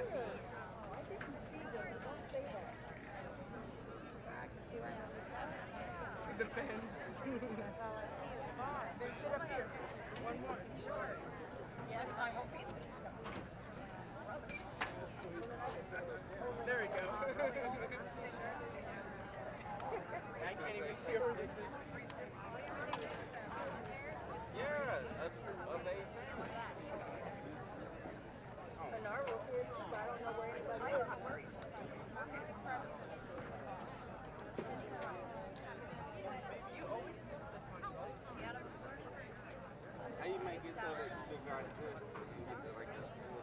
I didn't see them, so don't say that. I can see right on your side. It depends. That's all I see. Fine. Then sit up here. One more. Sure. Yes, I hope he. There we go. I can't even see her. Yeah, that's amazing. Bernardo's here too, but I don't know where anybody is. You always post the funny. How you make it so that you got this and get the like the full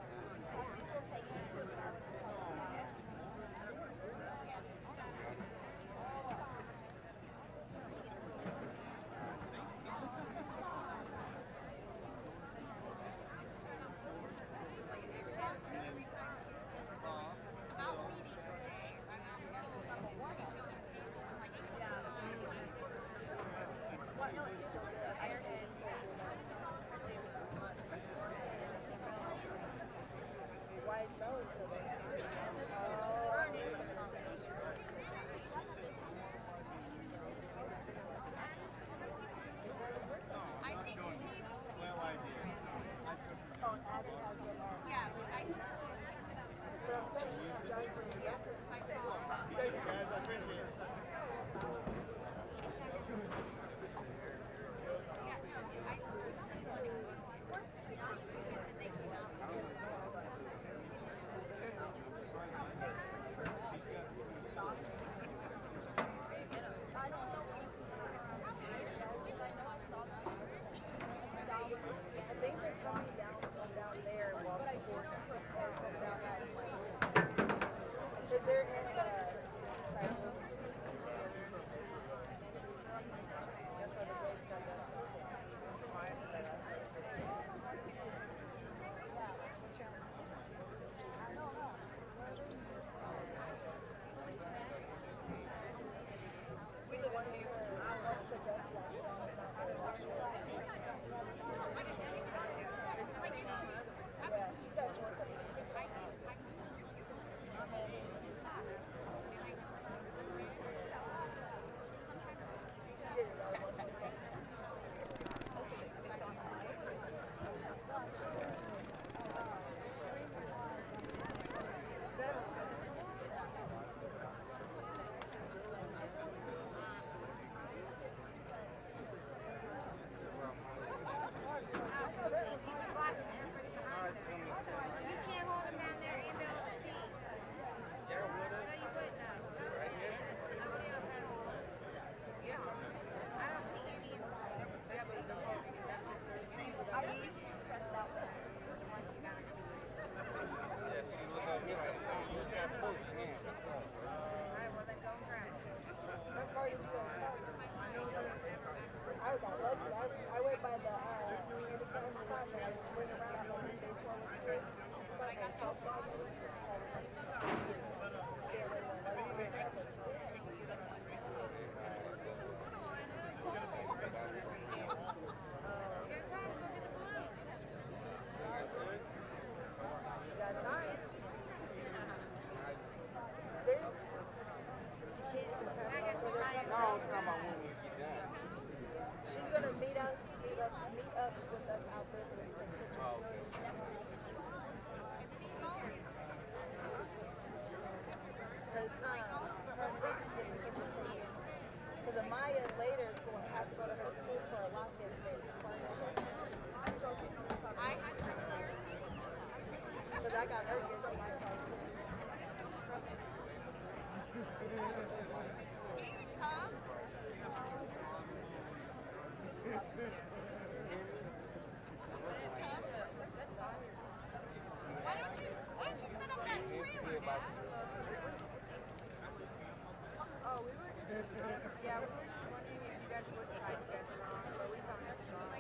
Why is Bella still there? Oh, Abby has the Yeah, but I just. But I'm saying you joined from the yesterday. I saw. Thank you guys, I appreciate it. Yeah, no, I I think they're coming down from down there and walking forward or come down that way. Because they're in the cycle. That's why the gates got that. See the one here, what's the best last one? Yeah, she's got short hair. You can't hold him down there and be able to see. No, you wouldn't know. Nobody else had a hold. Yeah. I don't see any in the store. Yeah, but they're holding it down. I think he's stressed out with the ones you got to. Yeah, she look over here like, oh, you got both hands. Alright, well then go and grab it. What car is he going to start? I got lucky. I went by the handicap spot and I went around when baseball was here. So I got softball. You got time. There, you can't just pass I guess on. we're high. No, I'm talking about when we get done. She's gonna meet up with us out there so we can take pictures. Oh, okay. Because her niece is getting pictures taken. Because Amaya later is going has to go to her school for a lock-in thing. Because I got her kids in my car too. Why don't you set up that trailer? Oh, we were. Yeah, we were just wondering if you guys would side you guys are on, but we found this wrong.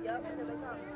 Yep, here they come.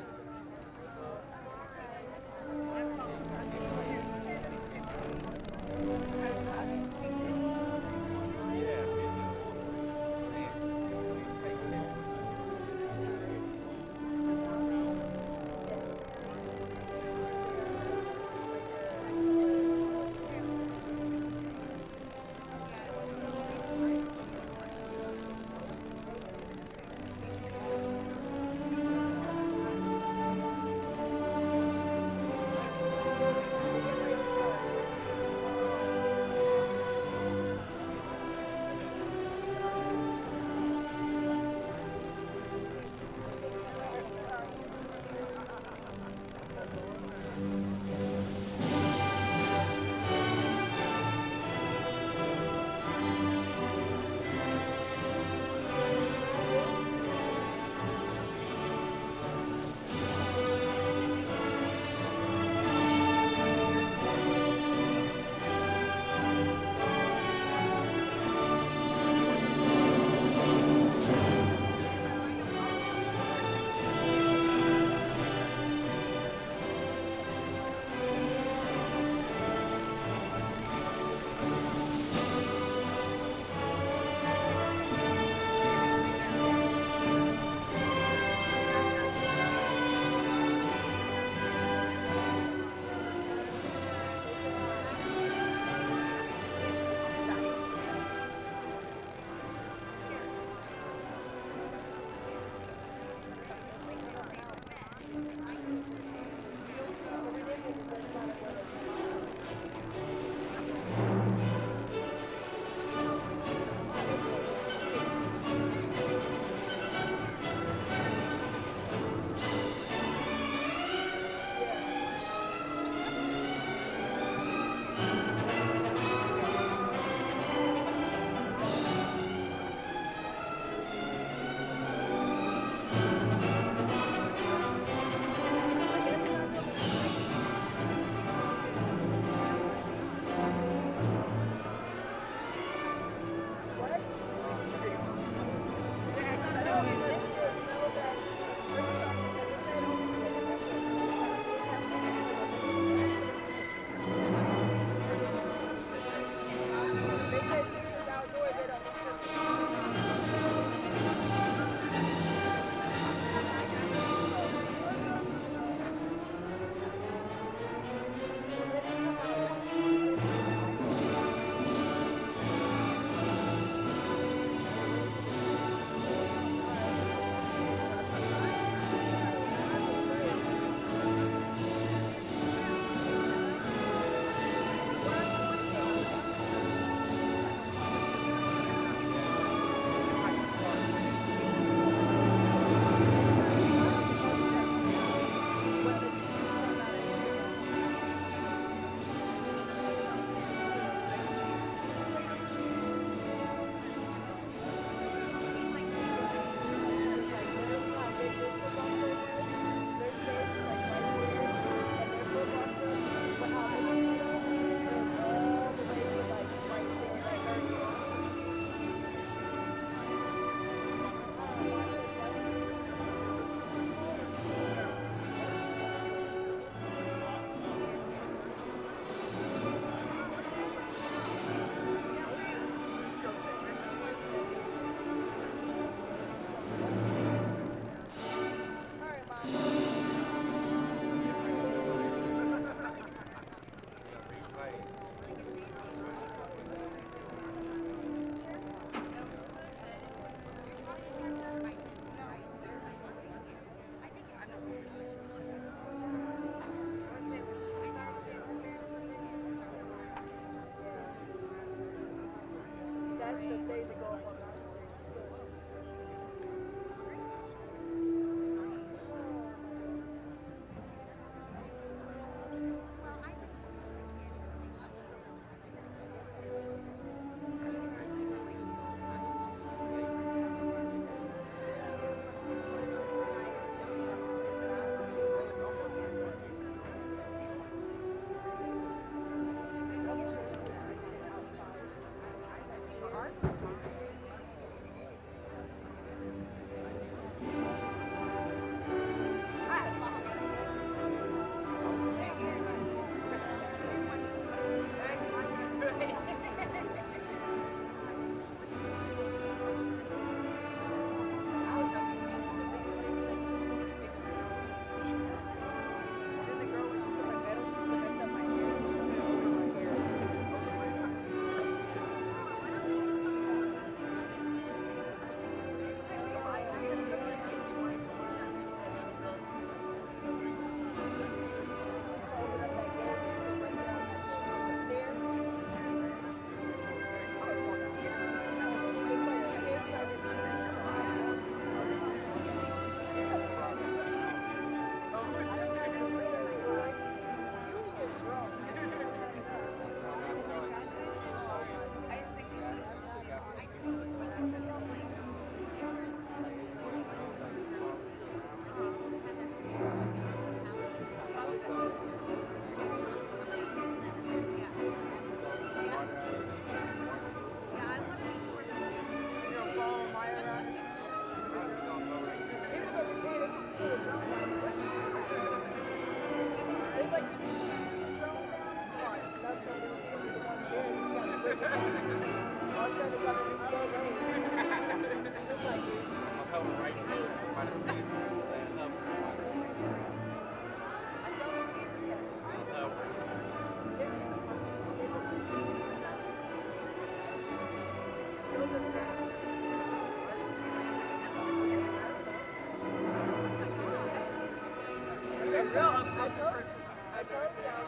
real up close and personal. I told y'all.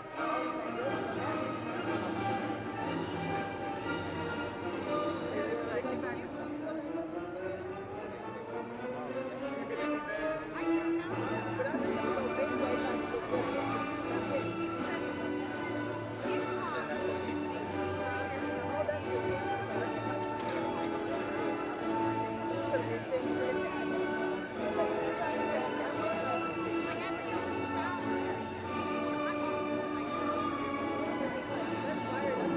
They'd be like, get back. But I just want to go big ways on to good pictures. That's it. Oh, that's good. It's going to be sitting for the guy. Somebody's trying to tell me I'm that's fired up.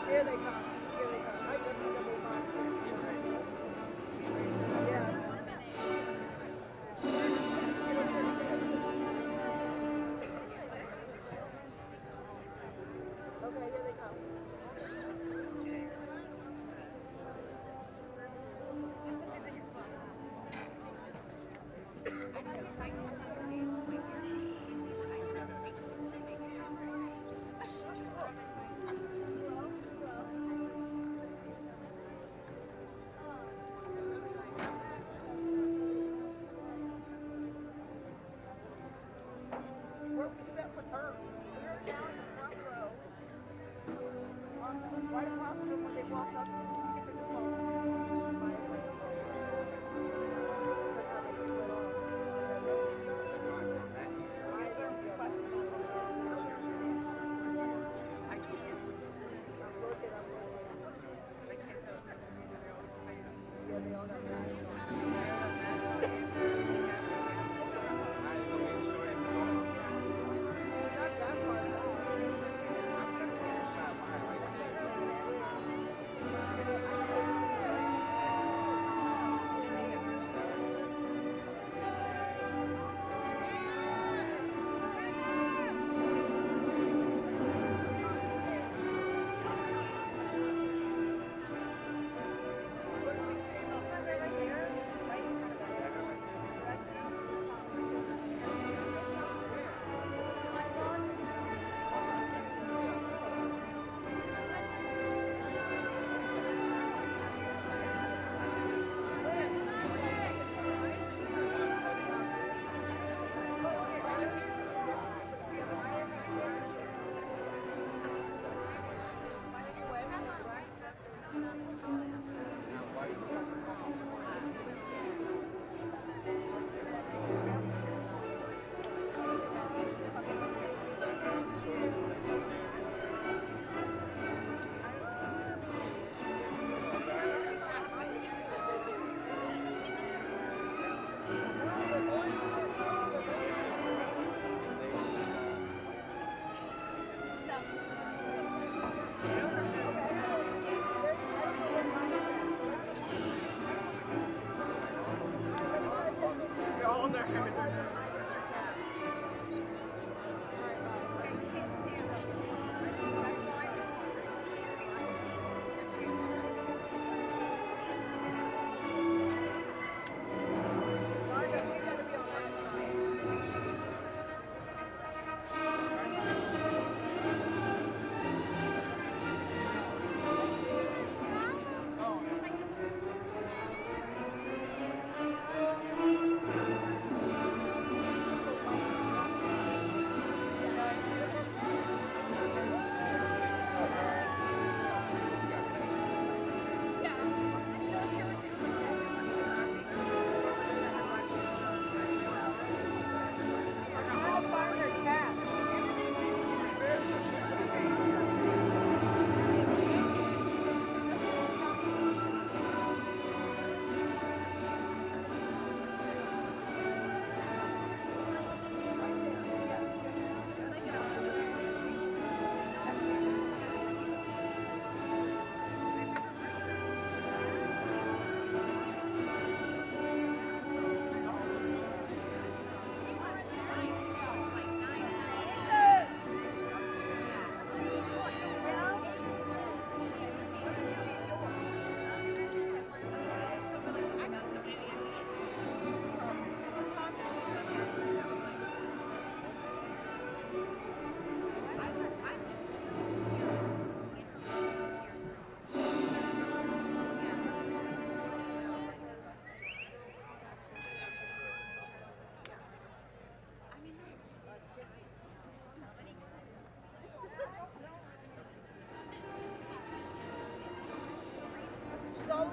Here they come. Here they come. I just want to move on to. Yeah. Okay, here they come. Where we sat with her. We were down in the front row. Right across from when they walked up to get the phone. That's how they split off. Eyes are fucking something else. I can't. I'm looking. I can't tell if they're all the same. Yeah, they all got masks on. I don't have masks on. It's not that far back. What did you say about Sunday right here?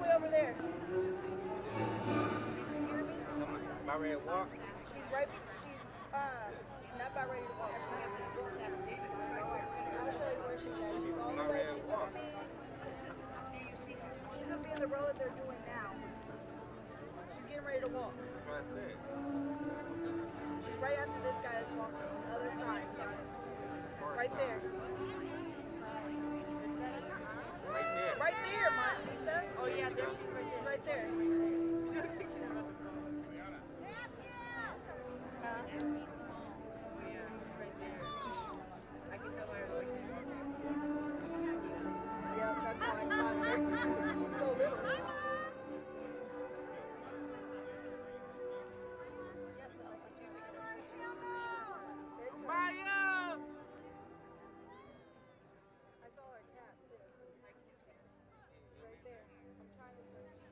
way over there. About ready to walk? She's right. She's not about ready to walk. I'll show you where she's at. She's all the way. She's gonna be in the row that they're doing now. She's getting ready to walk. That's what I said. She's right after this guy is walking on the other side. Right there. Right there. Right there, Lisa. Oh yeah, there she's right there. Right there. Yeah, she's right there. I can tell by her voice. Yeah, that's how I spotted her. She's so little. Maya! I saw her cat too. Right there. I'm trying to search.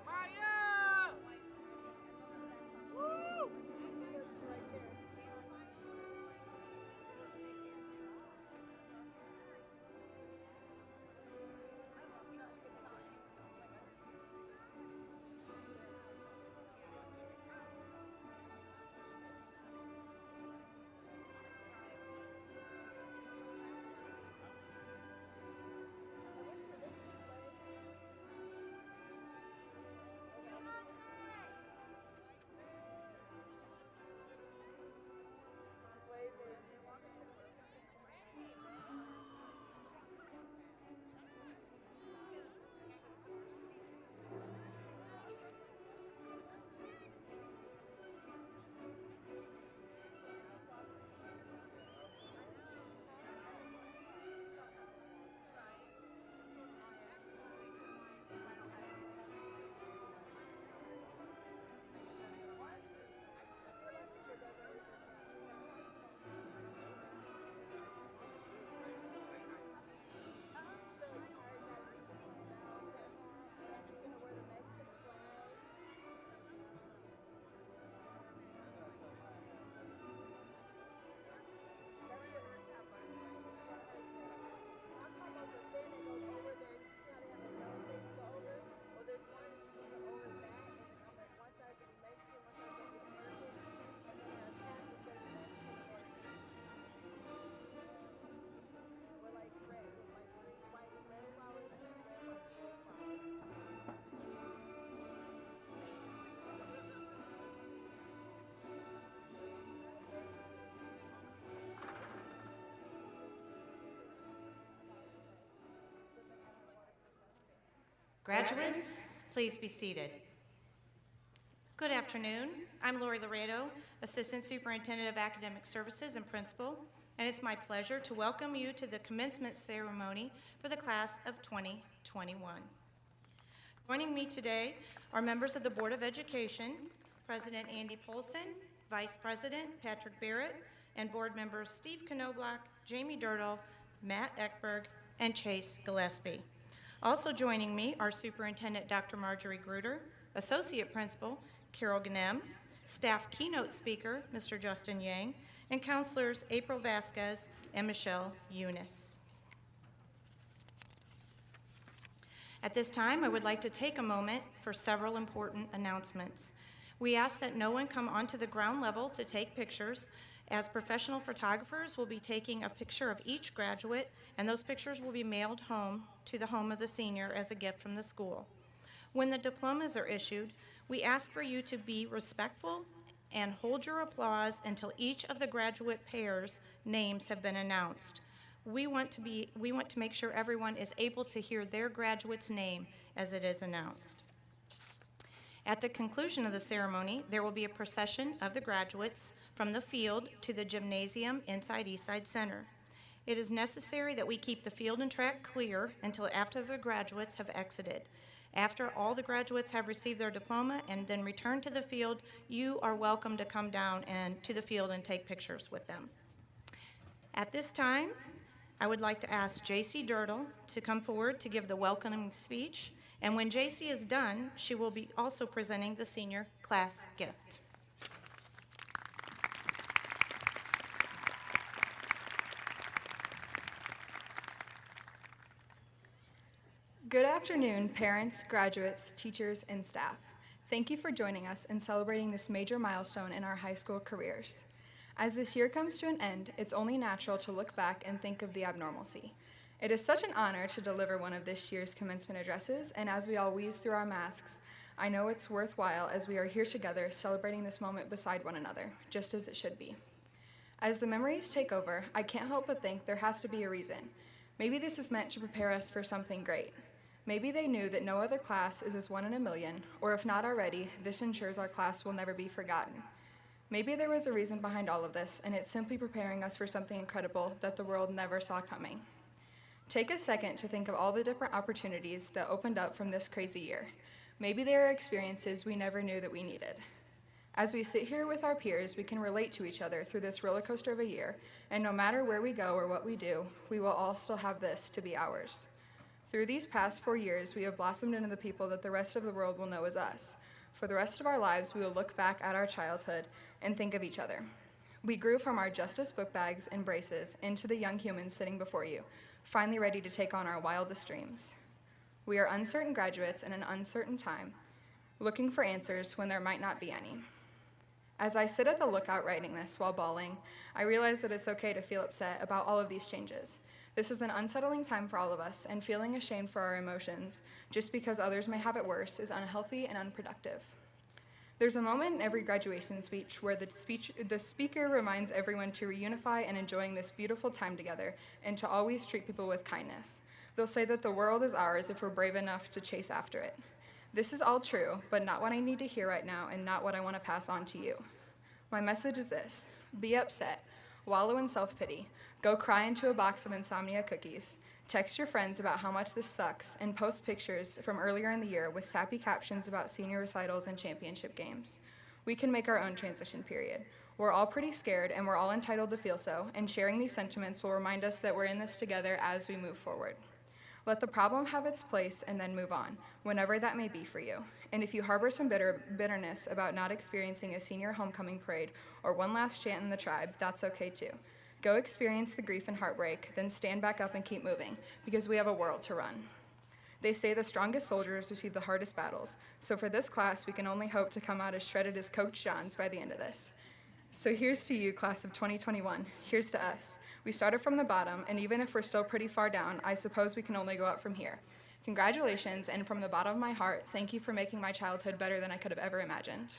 Maya! Woo! Right there. Graduates, please be seated. Good afternoon. I'm Lori Laredo, Assistant Superintendent of Academic Services and Principal, and it's my pleasure to welcome you to the commencement ceremony for the class of 2021. Joining me today are members of the Board of Education, President Andy Polson, Vice President Patrick Barrett, and board members Steve Knobloch, Jamie Dirtle, Matt Eckberg, and Chase Gillespie. Also joining me are Superintendent Dr. Marjorie Gruder, Associate Principal Carol Gnem, Staff Keynote Speaker Mr. Justin Yang, and Counselors April Vasquez and Michelle Eunice. At this time, I would like to take a moment for several important announcements. We ask that no one come onto the ground level to take pictures, as professional photographers will be taking a picture of each graduate, and those pictures will be mailed home to the home of the senior as a gift from the school. When the diplomas are issued, we ask for you to be respectful and hold your applause until each of the graduate pairs' names have been announced. We want to make sure everyone is able to hear their graduate's name as it is announced. At the conclusion of the ceremony, there will be a procession of the graduates from the field to the gymnasium inside Eastside Center. It is necessary that we keep the field and track clear until after the graduates have exited. After all the graduates have received their diploma and then return to the field, you are welcome to come down and to the field and take pictures with them. At this time, I would like to ask J.C. Dirtle to come forward to give the welcoming speech. And when J.C. is done, she will be also presenting the senior class gift. Good afternoon, parents, graduates, teachers, and staff. Thank you for joining us in celebrating this major milestone in our high school careers. As this year comes to an end, it's only natural to look back and think of the abnormalcy. It is such an honor to deliver one of this year's commencement addresses, and as we all wheeze through our masks, I know it's worthwhile as we are here together celebrating this moment beside one another, just as it should be. As the memories take over, I can't help but think there has to be a reason. Maybe this is meant to prepare us for something great. Maybe they knew that no other class is as one in a million, or if not already, this ensures our class will never be forgotten. Maybe there was a reason behind all of this, and it's simply preparing us for something incredible that the world never saw coming. Take a second to think of all the different opportunities that opened up from this crazy year. Maybe there are experiences we never knew that we needed. As we sit here with our peers, we can relate to each other through this roller coaster of a year, and no matter where we go or what we do, we will all still have this to be ours. Through these past 4 years, we have blossomed into the people that the rest of the world will know as us. For the rest of our lives, we will look back at our childhood and think of each other. We grew from our Justice book bags and braces into the young humans sitting before you, finally ready to take on our wildest dreams. We are uncertain graduates in an uncertain time, looking for answers when there might not be any. As I sit at the lookout writing this while bawling, I realize that it's okay to feel upset about all of these changes. This is an unsettling time for all of us, and feeling ashamed for our emotions, just because others may have it worse, is unhealthy and unproductive. There's a moment in every graduation speech where the speaker reminds everyone to reunify and enjoying this beautiful time together, and to always treat people with kindness. They'll say that the world is ours if we're brave enough to chase after it. This is all true, but not what I need to hear right now, and not what I want to pass on to you. My message is this: be upset, wallow in self-pity, go cry into a box of insomnia cookies, text your friends about how much this sucks, and post pictures from earlier in the year with sappy captions about senior recitals and championship games. We can make our own transition period. We're all pretty scared, and we're all entitled to feel so, and sharing these sentiments will remind us that we're in this together as we move forward. Let the problem have its place and then move on, whenever that may be for you. And if you harbor some bitterness about not experiencing a senior homecoming parade or one last chant in the tribe, that's okay too. Go experience the grief and heartbreak, then stand back up and keep moving, because we have a world to run. They say the strongest soldiers receive the hardest battles, so for this class, we can only hope to come out as shredded as Coach John's by the end of this. So here's to you, class of 2021. Here's to us. We started from the bottom, and even if we're still pretty far down, I suppose we can only go up from here. Congratulations, and from the bottom of my heart, thank you for making my childhood better than I could have ever imagined.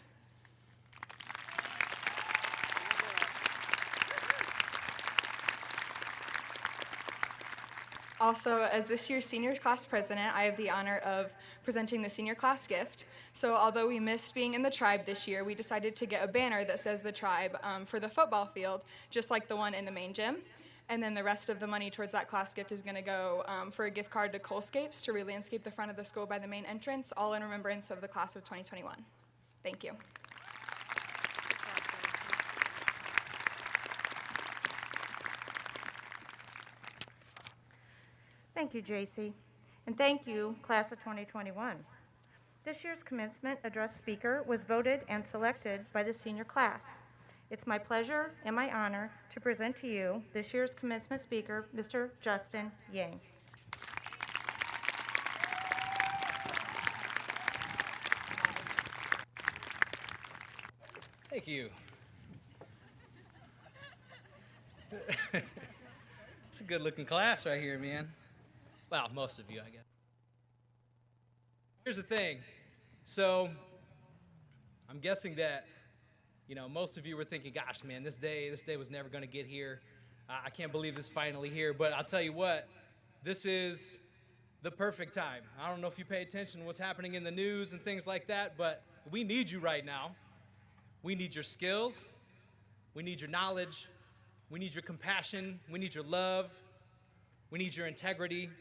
Also, as this year's senior class president, I have the honor of presenting the senior class gift. So although we missed being in the tribe this year, we decided to get a banner that says the tribe for the football field, just like the one in the main gym. And then the rest of the money towards that class gift is going to go for a gift card to Colescapes to re-landscape the front of the school by the main entrance, all in remembrance of the class of 2021. Thank you. Thank you, J.C., and thank you, class of 2021. This year's commencement address speaker was voted and selected by the senior class. It's my pleasure and my honor to present to you this year's commencement speaker, Mr. Justin Yang. Thank you. It's a good-looking class right here, man. Well, most of you, I guess. Here's the thing. So, I'm guessing that, most of you were thinking, gosh, man, this day was never going to get here. I can't believe it's finally here. But I'll tell you what, this is the perfect time. I don't know if you pay attention to what's happening in the news and things like that, but we need you right now. We need your skills. We need your knowledge. We need your compassion. We need your love. We need your integrity.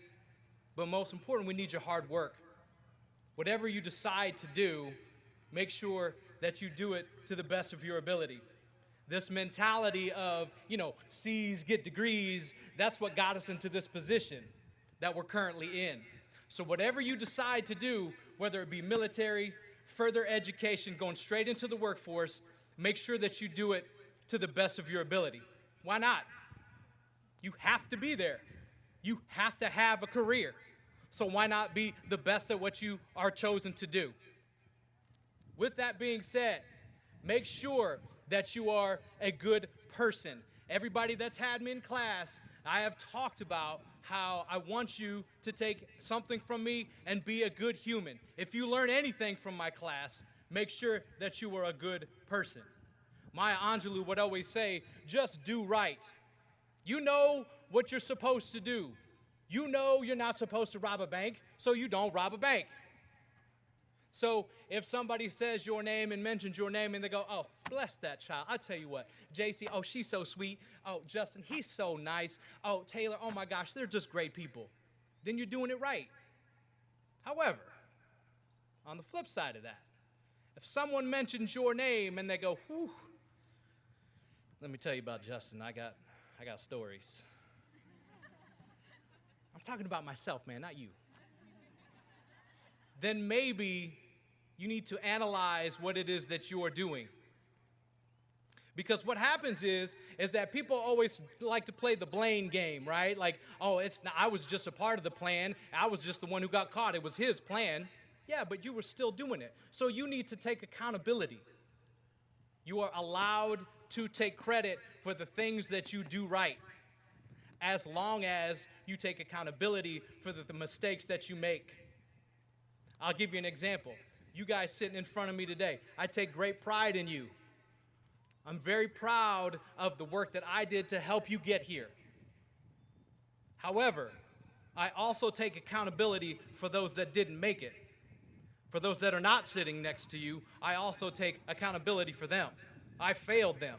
But most important, we need your hard work. Whatever you decide to do, make sure that you do it to the best of your ability. This mentality of, C's get degrees, that's what got us into this position that we're currently in. So whatever you decide to do, whether it be military, further education, going straight into the workforce, make sure that you do it to the best of your ability. Why not? You have to be there. You have to have a career. So why not be the best at what you are chosen to do? With that being said, make sure that you are a good person. Everybody that's had me in class, I have talked about how I want you to take something from me and be a good human. If you learn anything from my class, make sure that you are a good person. Maya Angelou would always say, just do right. You know what you're supposed to do. You know you're not supposed to rob a bank, so you don't rob a bank. So if somebody says your name and mentions your name and they go, oh, bless that child. I'll tell you what, JC, oh, she's so sweet. Oh, Justin, he's so nice. Oh, Taylor, oh my gosh, they're just great people. Then you're doing it right. However, on the flip side of that, if someone mentions your name and they go, whew, let me tell you about Justin. I got stories. I'm talking about myself, man, not you. Then maybe you need to analyze what it is that you are doing. Because what happens is that people always like to play the blame game, right? Like, oh, I was just a part of the plan. I was just the one who got caught. It was his plan. Yeah, but you were still doing it. So you need to take accountability. You are allowed to take credit for the things that you do right, as long as you take accountability for the mistakes that you make. I'll give you an example. You guys sitting in front of me today, I take great pride in you. I'm very proud of the work that I did to help you get here. However, I also take accountability for those that didn't make it. For those that are not sitting next to you, I also take accountability for them. I failed them.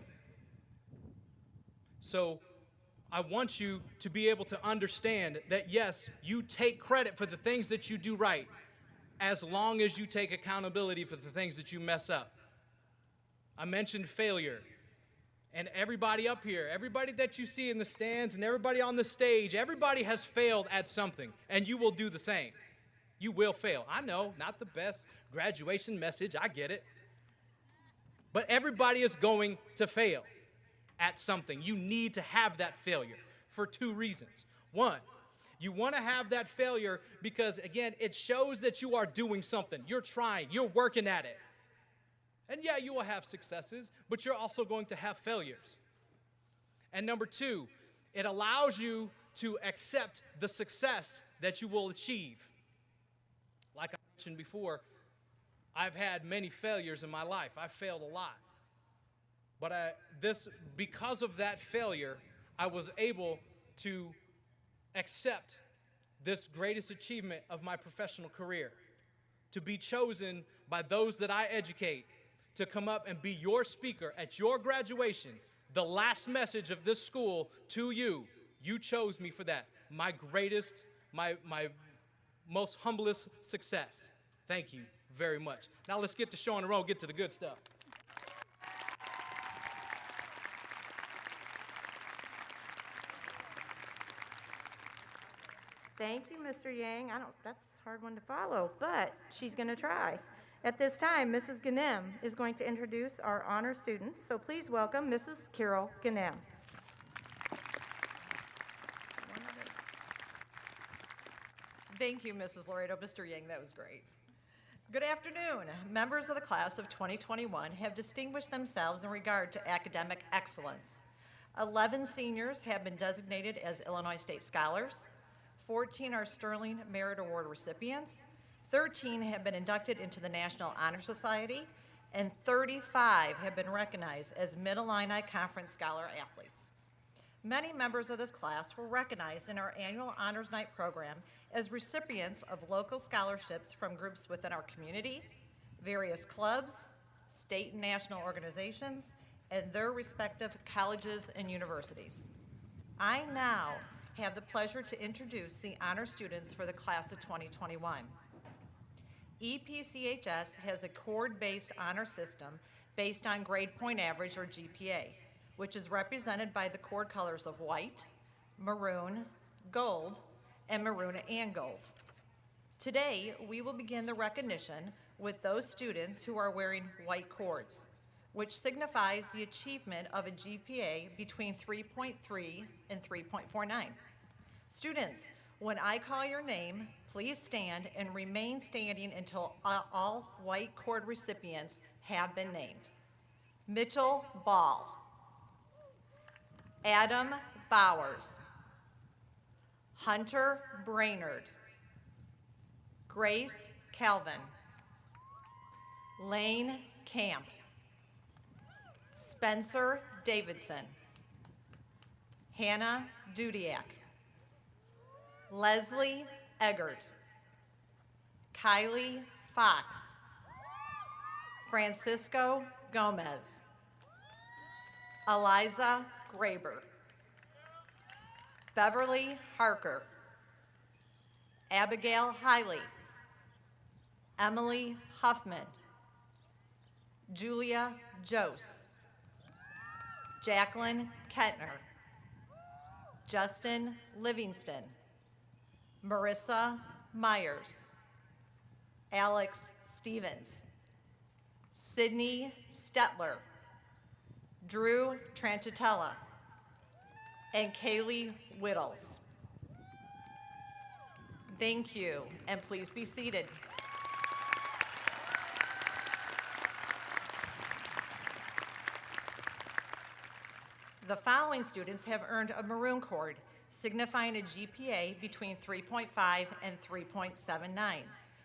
So I want you to be able to understand that, yes, you take credit for the things that you do right, as long as you take accountability for the things that you mess up. I mentioned failure. And everybody up here, everybody that you see in the stands and everybody on the stage, everybody has failed at something, and you will do the same. You will fail. I know, not the best graduation message, I get it. But everybody is going to fail at something. You need to have that failure for two reasons. One, you want to have that failure because, again, it shows that you are doing something. You're trying. You're working at it. And yeah, you will have successes, but you're also going to have failures. And number two, it allows you to accept the success that you will achieve. Like I mentioned before, I've had many failures in my life. I've failed a lot. But because of that failure, I was able to accept this greatest achievement of my professional career, to be chosen by those that I educate, to come up and be your speaker at your graduation, the last message of this school to you. You chose me for that. My greatest, my most humblest success. Thank you very much. Now let's get the show on the road, get to the good stuff. Thank you, Mr. Yang. That's a hard one to follow, but she's going to try. At this time, Mrs. Ganem is going to introduce our honor student, so please welcome Mrs. Carol Ganem. Thank you, Mrs. Laredo. Mr. Yang, that was great. Good afternoon. Members of the class of 2021 have distinguished themselves in regard to academic excellence. 11 seniors have been designated as Illinois State Scholars. 14 are Sterling Merit Award recipients. 13 have been inducted into the National Honor Society, and 35 have been recognized as Mid-Illini Conference Scholar Athletes. Many members of this class were recognized in our annual Honors Night program as recipients of local scholarships from groups within our community, various clubs, state and national organizations, and their respective colleges and universities. I now have the pleasure to introduce the honor students for the class of 2021. EPCHS has a chord-based honor system based on grade point average or GPA, which is represented by the cord colors of white, maroon, gold, and maroon and gold. Today, we will begin the recognition with those students who are wearing white cords, which signifies the achievement of a GPA between 3.3 and 3.49. Students, when I call your name, please stand and remain standing until all white cord recipients have been named. Mitchell Ball, Adam Bowers, Hunter Brainerd, Grace Calvin, Lane Camp, Spencer Davidson, Hannah Dudiak, Leslie Eggert, Kylie Fox, Francisco Gomez, Eliza Graber, Beverly Harker, Abigail Hiley, Emily Huffman, Julia Jose, Jacqueline Kettner, Justin Livingston, Marissa Myers, Alex Stevens, Sydney Stetler, Drew Tranchitella, and Kaylee Whittles. Thank you, and please be seated. The following students have earned a maroon cord, signifying a GPA between 3.5 and 3.79.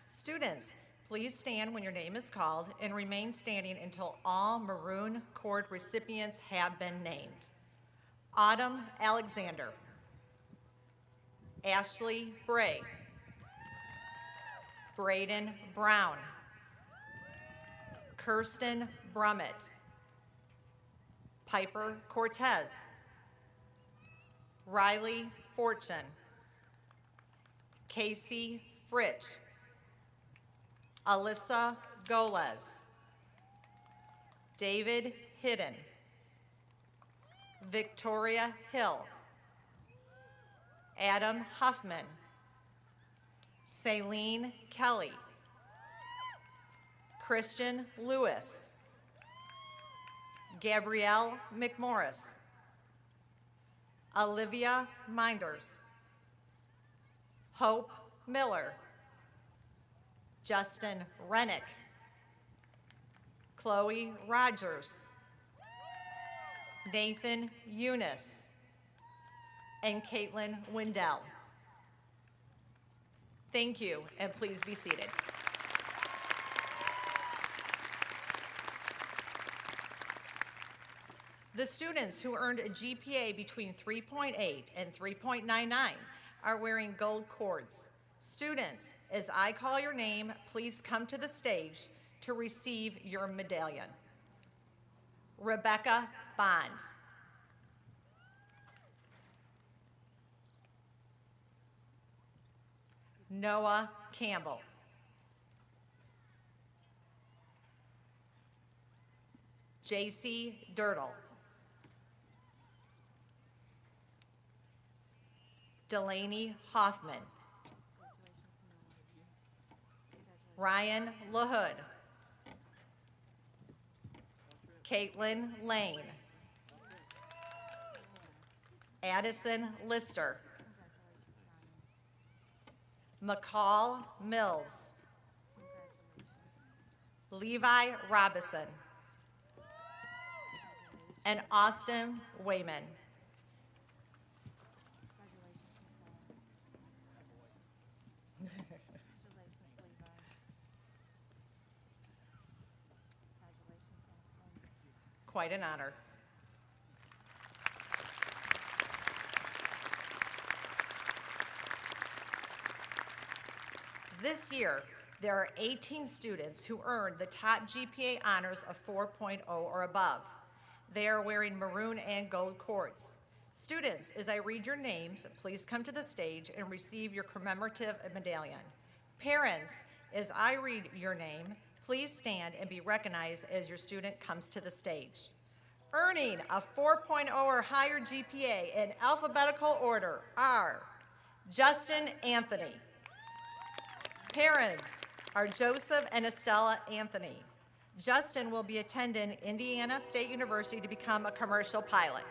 Students, please stand when your name is called and remain standing until all maroon cord recipients have been named. Autumn Alexander, Ashley Bray, Braden Brown, Kirsten Brummett, Piper Cortez, Riley Fortune, Casey Fritch, Alyssa Goles, David Hidden, Victoria Hill, Adam Huffman, Saline Kelly, Christian Lewis, Gabrielle McMorris, Olivia Minders, Hope Miller, Justin Rennick, Chloe Rogers, Nathan Eunice, and Caitlin Wendell. Thank you, and please be seated. The students who earned a GPA between 3.8 and 3.99 are wearing gold cords. Students, as I call your name, please come to the stage to receive your medallion. Rebecca Bond. Noah Campbell. JC Dirtle. Delaney Hoffman. Ryan LaHood. Caitlin Lane. Addison Lister. McCall Mills. Levi Robison. And Austin Wayman. Quite an honor. This year, there are 18 students who earned the top GPA honors of 4.0 or above. They are wearing maroon and gold cords. Students, as I read your names, please come to the stage and receive your commemorative medallion. Parents, as I read your name, Please stand and be recognized as your student comes to the stage. Earning a 4.0 or higher GPA in alphabetical order are Justin Anthony. Parents are Joseph and Estella Anthony. Justin will be attending Indiana State University to become a commercial pilot.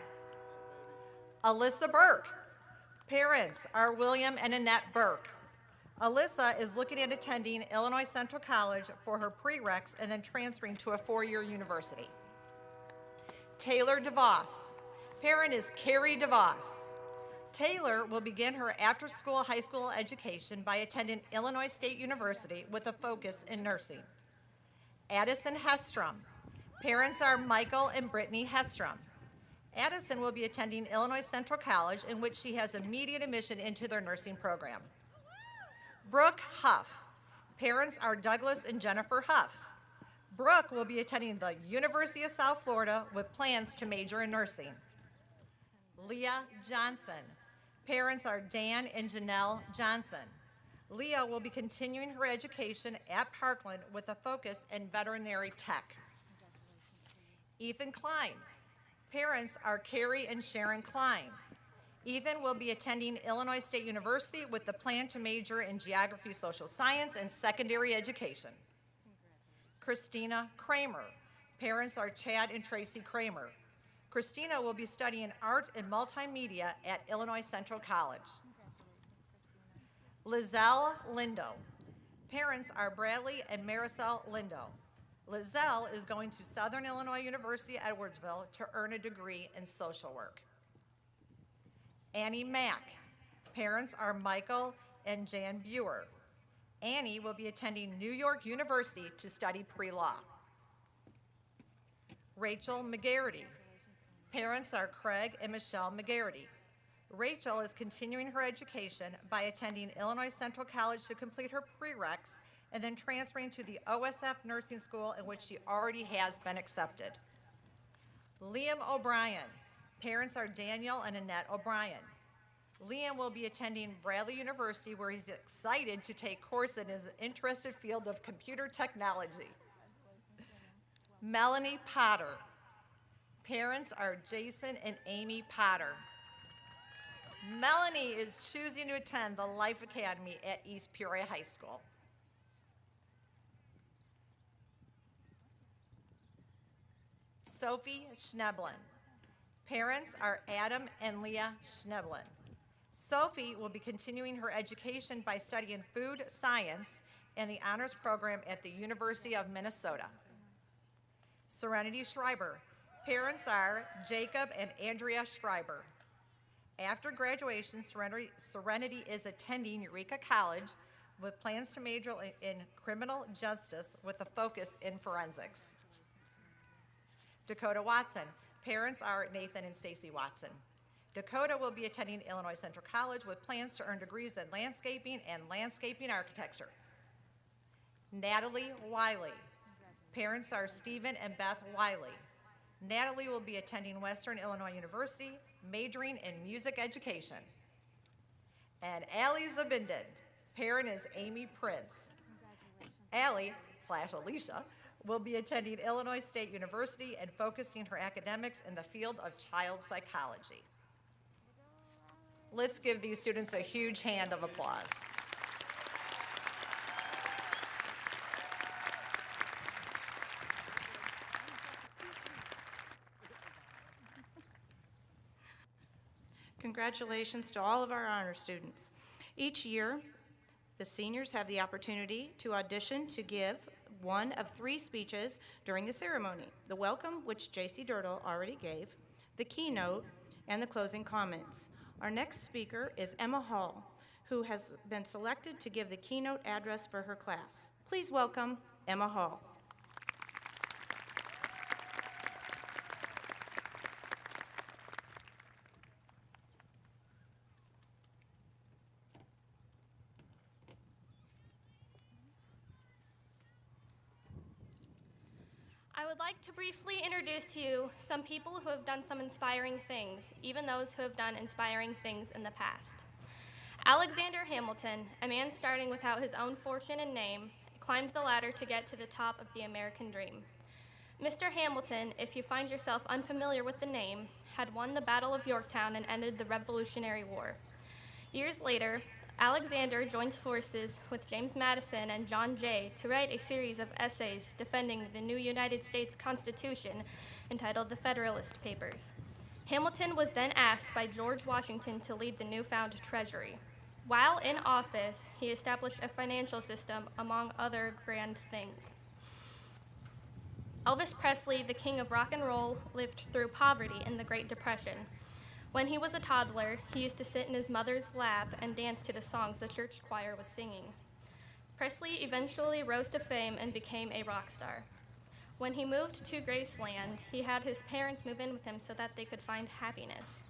Alyssa Burke. Parents are William and Annette Burke. Alyssa is looking at attending Illinois Central College for her prereqs and then transferring to a four-year university. Taylor DeVos. Parent is Carrie DeVos. Taylor will begin her after-school high school education by attending Illinois State University with a focus in nursing. Addison Hestrom. Parents are Michael and Brittany Hestrom. Addison will be attending Illinois Central College, in which she has immediate admission into their nursing program. Brooke Huff. Parents are Douglas and Jennifer Huff. Brooke will be attending the University of South Florida with plans to major in nursing. Leah Johnson. Parents are Dan and Janelle Johnson. Leah will be continuing her education at Parkland with a focus in veterinary tech. Ethan Klein. Parents are Carrie and Sharon Klein. Ethan will be attending Illinois State University with the plan to major in geography, social science, and secondary education. Christina Kramer. Parents are Chad and Tracy Kramer. Christina will be studying art and multimedia at Illinois Central College. Lizelle Lindo. Parents are Bradley and Marisol Lindo. Lizelle is going to Southern Illinois University Edwardsville to earn a degree in social work. Annie Mack. Parents are Michael and Jan Buer. Annie will be attending New York University to study pre-law. Rachel McGarity. Parents are Craig and Michelle McGarity. Rachel is continuing her education by attending Illinois Central College to complete her prereqs and then transferring to the OSF Nursing School, in which she already has been accepted. Liam O'Brien. Parents are Daniel and Annette O'Brien. Liam will be attending Bradley University, where he's excited to take courses in his interested field of computer technology. Melanie Potter. Parents are Jason and Amy Potter. Melanie is choosing to attend the Life Academy at East Peoria High School. Sophie Schneblin. Parents are Adam and Leah Schneblin. Sophie will be continuing her education by studying food science in the honors program at the University of Minnesota. Serenity Schreiber. Parents are Jacob and Andrea Schreiber. After graduation, Serenity is attending Eureka College with plans to major in criminal justice with a focus in forensics. Dakota Watson. Parents are Nathan and Stacy Watson. Dakota will be attending Illinois Central College with plans to earn degrees in landscaping and landscaping architecture. Natalie Wiley. Parents are Stephen and Beth Wiley. Natalie will be attending Western Illinois University, majoring in music education. And Allie Zabinden. Parent is Amy Prince. Allie/Alicia will be attending Illinois State University and focusing her academics in the field of child psychology. Let's give these students a huge hand of applause. Congratulations to all of our honor students. Each year, the seniors have the opportunity to audition to give one of 3 speeches during the ceremony: the welcome, which J.C. Dirtle already gave, the keynote, and the closing comments. Our next speaker is Emma Hall, who has been selected to give the keynote address for her class. Please welcome Emma Hall. I would like to briefly introduce to you some people who have done some inspiring things, even those who have done inspiring things in the past. Alexander Hamilton, a man starting without his own fortune and name, climbed the ladder to get to the top of the American dream. Mr. Hamilton, if you find yourself unfamiliar with the name, had won the Battle of Yorktown and ended the Revolutionary War. Years later, Alexander joins forces with James Madison and John Jay to write a series of essays defending the new United States Constitution entitled the Federalist Papers. Hamilton was then asked by George Washington to lead the newfound treasury. While in office, he established a financial system, among other grand things. Elvis Presley, the king of rock and roll, lived through poverty in the Great Depression. When he was a toddler, he used to sit in his mother's lap and dance to the songs the church choir was singing. Presley eventually rose to fame and became a rock star. When he moved to Graceland, he had his parents move in with him so that they could find happiness.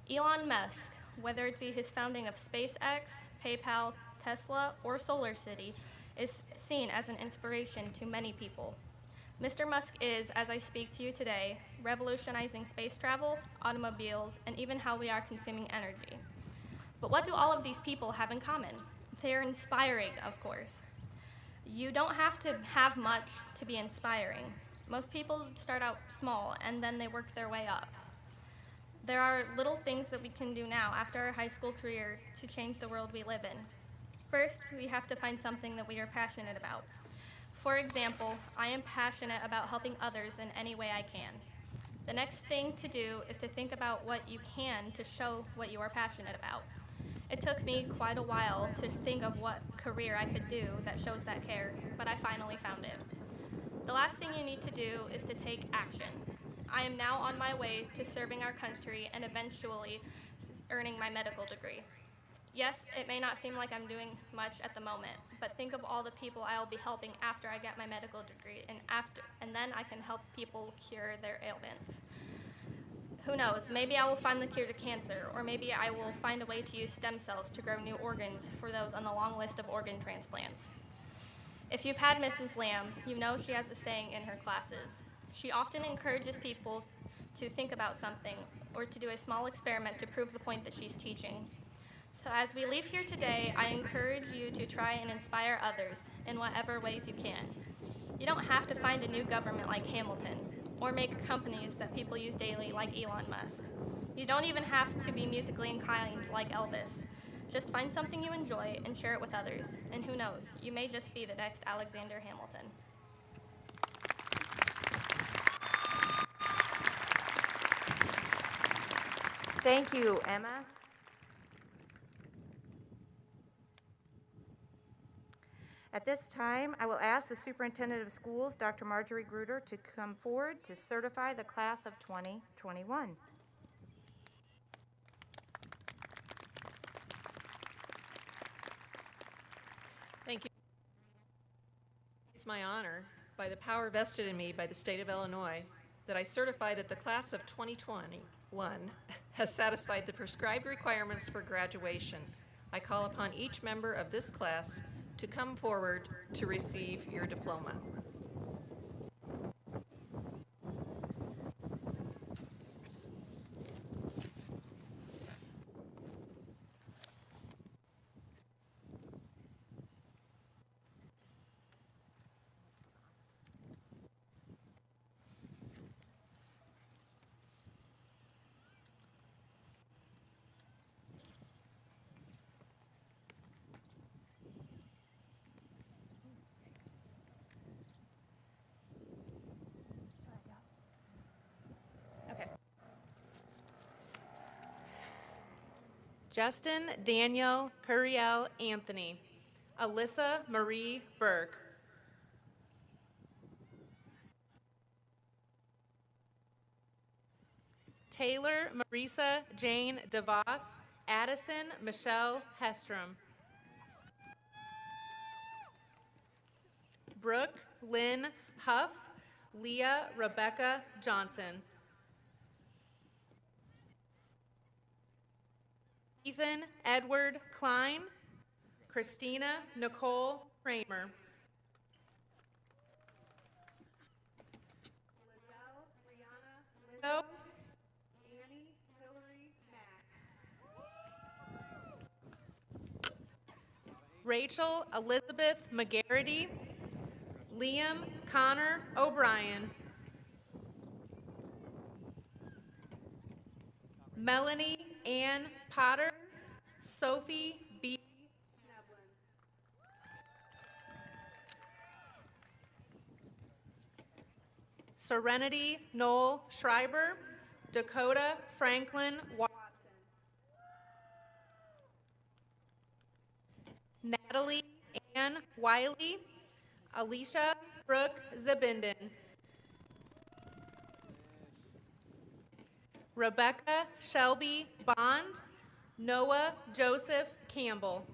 Elon Musk, whether it be his founding of SpaceX, PayPal, Tesla, or SolarCity, is seen as an inspiration to many people. Mr. Musk is, as I speak to you today, revolutionizing space travel, automobiles, and even how we are consuming energy. But what do all of these people have in common? They're inspiring, of course. You don't have to have much to be inspiring. Most people start out small and then they work their way up. There are little things that we can do now after our high school career to change the world we live in. First, we have to find something that we are passionate about. For example, I am passionate about helping others in any way I can. The next thing to do is to think about what you can to show what you are passionate about. It took me quite a while to think of what career I could do that shows that care, but I finally found it. The last thing you need to do is to take action. I am now on my way to serving our country and eventually earning my medical degree. Yes, it may not seem like I'm doing much at the moment, but think of all the people I will be helping after I get my medical degree, and then I can help people cure their ailments. Who knows, maybe I will find the cure to cancer, or maybe I will find a way to use stem cells to grow new organs for those on the long list of organ transplants. If you've had Mrs. Lamb, you know she has a saying in her classes. She often encourages people to think about something or to do a small experiment to prove the point that she's teaching. So as we leave here today, I encourage you to try and inspire others in whatever ways you can. You don't have to find a new government like Hamilton, or make companies that people use daily like Elon Musk. You don't even have to be musically inclined like Elvis. Just find something you enjoy and share it with others. And who knows, you may just be the next Alexander Hamilton. Thank you, Emma. At this time, I will ask the Superintendent of Schools, Dr. Marjorie Gruder, to come forward to certify the class of 2021. Thank you. It's my honor, by the power vested in me by the state of Illinois, that I certify that the class of 2021 has satisfied the prescribed requirements for graduation. I call upon each member of this class to come forward to receive your diploma. Justin Daniel Curiel Anthony. Alyssa Marie Burke. Taylor Marisa Jane DeVos. Addison Michelle Hestrom. Brooke Lynn Huff. Leah Rebecca Johnson. Ethan Edward Klein. Christina Nicole Kramer. Brianna Annie Hillary Mack. Rachel Elizabeth McGarity, Liam Connor O'Brien, Melanie Ann Potter, Sophie B. Serenity Noel Schreiber, Dakota Franklin Watson, Natalie Ann Wiley, Alicia Brooke Zabinden, Rebecca Shelby Bond, Noah Joseph Campbell.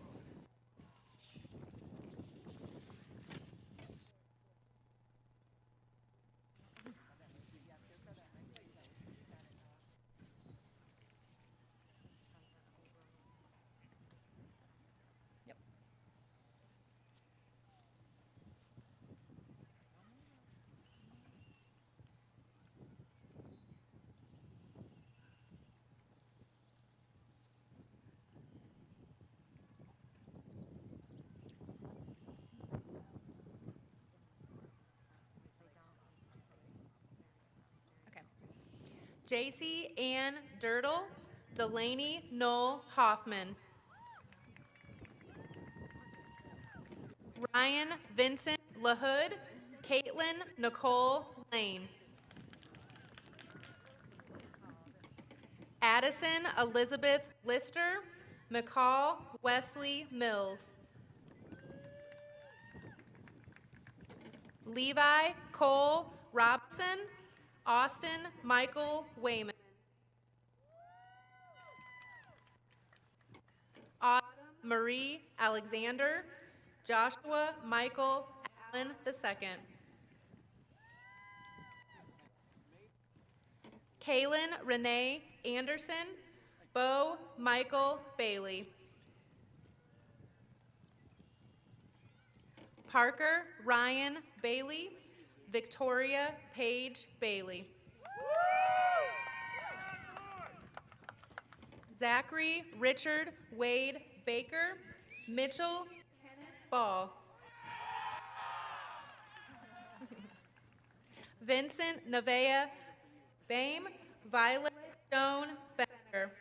JC Ann Dirtle, Delaney Noel Hoffman, Ryan Vincent LaHood, Caitlin Nicole Lane, Addison Elizabeth Lister, McCall Wesley Mills, Levi Cole Robson, Austin Michael Wayman, Autumn Marie Alexander, Joshua Michael Allen II, Kaylin Renee Anderson, Bo Michael Bailey, Parker Ryan Bailey, Victoria Paige Bailey, Zachary Richard Wade Baker, Mitchell Kenneth Ball, Vincent Nevaeh Bame, Violet Joan Becker,